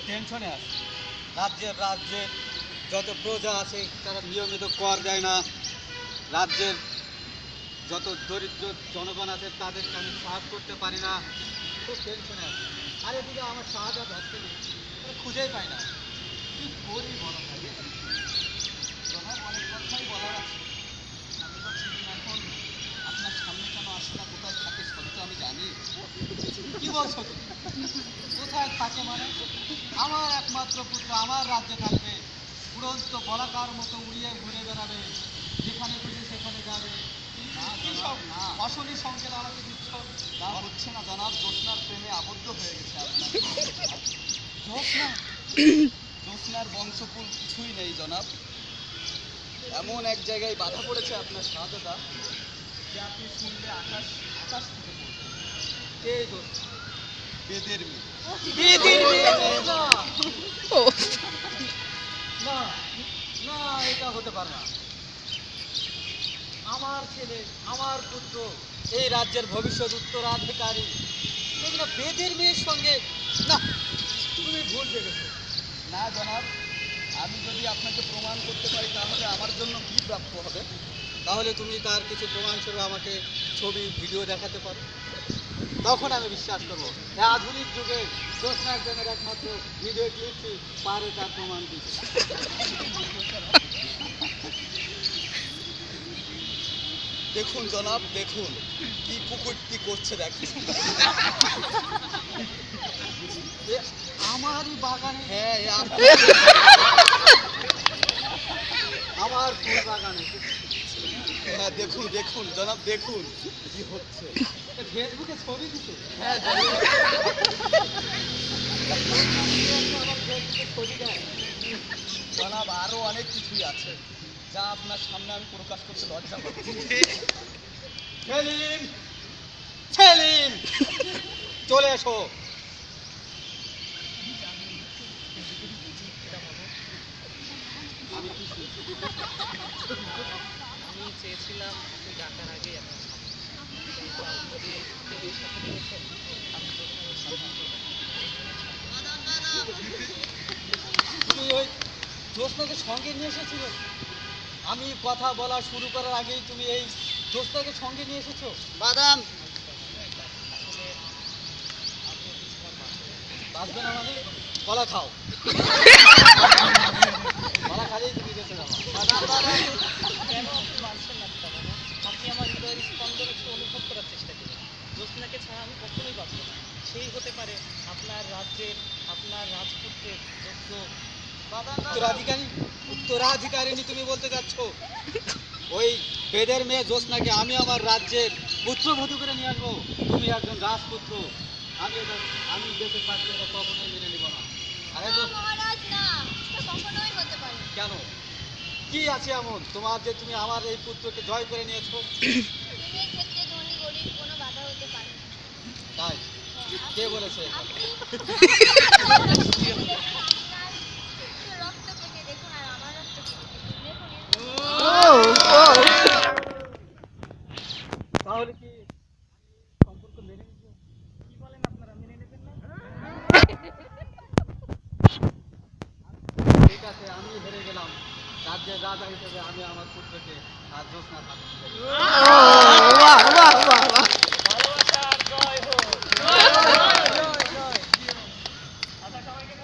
টেনশনে আছে। রাজ্যের যত প্রজা আছে তারা নিয়মিত কর দেয় না। রাজ্যের যত দরিদ্র জনগণ আছে তাদেরকে আমি সাহায্য করতে পারি না। খুব টেনশনে আছে। আর এদিকে আমার সাহায্য হচ্ছে খুঁজেই পাই না। কি করি বলো ভাই? জনাব, অনেক কথাই বলার আছে। আমি তো সেদিন এখন আপনার সামনে কেন আসি না, কোথায় থাকে সবই তো আমি জানি। কি বলছো তুমি? কোথায় থাকে মানে? আমার একমাত্র পুত্র আমার রাজ্যে থাকবে, উড়ন্ত বলাকার মতো উড়িয়ে ঘুরে বেড়াবে, যেখানে খুশি সেখানে যাবে। কি সব আসলি সংকেত আমাকে দিচ্ছ? তা হচ্ছে না জনাব, জ্যোৎস্নার প্রেমে আবদ্ধ হয়ে গেছে আপনার। জ্যোৎস্না? জ্যোৎস্নার বংশকুল কিছুই নেই জনাব। এমন এক জায়গায় বাধা পড়েছে আপনার সাহায্যতা যে আপনি শুনলে আকাশ আকাশ থেকে পড়বে। কে জ্যোৎস্না? বেদের মেয়ে। বেদের মেয়ে? না না, এটা হতে পারে না। আমার ছেলে, আমার পুত্র, এই রাজ্যের ভবিষ্যৎ উত্তরাধিকারী, এগুলো বেদের মেয়ের সঙ্গে? না, তুমি ভুল দেখেছো। না জনাব, আমি যদি আপনাকে প্রমাণ করতে পারি তাহলে আমার জন্য কি প্রাপ্য হবে? তাহলে তুমি তার কিছু প্রমাণস্বরূপ আমাকে ছবি ভিডিও দেখাতে পারো, তখন আমি বিশ্বাস করবো। এই আধুনিক যুগে জ্যোৎস্নার প্রেমের একমাত্র ভিডিও ক্লিপটি পারে তার প্রমাণ দিতে। দেখুন জনাব, দেখুন কি কুকুরটি করছে, দেখুন। আমারই বাগানে? হ্যাঁ, আমার ফুল বাগানে। হ্যাঁ, দেখুন দেখুন জনাব, দেখুন কি হচ্ছে। ফেসবুকে ছবি দিচ্ছে? হ্যাঁ জনাব, আরো অনেক কিছুই আছে যা আপনার সামনে আমি প্রকাশ করতে লজ্জা পাচ্ছি। সেলিম, সেলিম, চলে এসো। আমি চেয়েছিলাম আপনি ডাকার আগেই আপনার তুই ওই জ্যোৎস্নাকে সঙ্গে নিয়ে এসেছিল? আমি কথা বলা শুরু করার আগেই তুমি এই জ্যোৎস্নাকে সঙ্গে নিয়ে এসেছো? বাদাম বাঁচবে না মানে? কলা খাও। কলা খালেই তুমি বেঁচে যাবো। বাদাম বাদাম। কেন আপনি মানছেন না বাবা? আপনি আমার হৃদয়ের স্পন্দন একটু অনুভব করার চেষ্টা করুন। জ্যোৎস্নাকে ছাড়া আমি কখনোই বাঁচব না। সেই হতে পারে আপনার রাজ্যের, আপনার রাজপুত্রের যোগ্য উত্তরাধিকারী। উত্তরাধিকারিণী তুমি বলতে চাচ্ছ? ওই বেদের মেয়ে জ্যোৎস্নাকে আমি আমার রাজ্যের পুত্রবধূ করে নিয়ে আসবো? তুমি একজন রাজপুত্র, আমি দেশে থাকলে এটা কখনোই মেনে নিব না। আরে তো মহারাজ, না, এটা কখনোই হতে পারে না। কেন? কি আছে এমন তোমার যে তুমি আমার এই পুত্রকে জয় করে নিয়েছো? প্রেমের ক্ষেত্রে ধনী গরিব কোনো বাধা হতে পারে না। তাই? হ্যাঁ, কে বলেছে? আপনি আপনার রক্ত কেটে দেখুন আর আমার রক্ত কেটে দেখুন, তাহলে কি সম্পর্ক মেনে নিছো? কি বলেন আপনারা, মেনে নেবেন না? ঠিক আছে, আমি হেরে গেলাম। রাজ্যের রাজা হিসেবে আমি আমার পুত্রকে আর জ্যোৎস্না থাকতে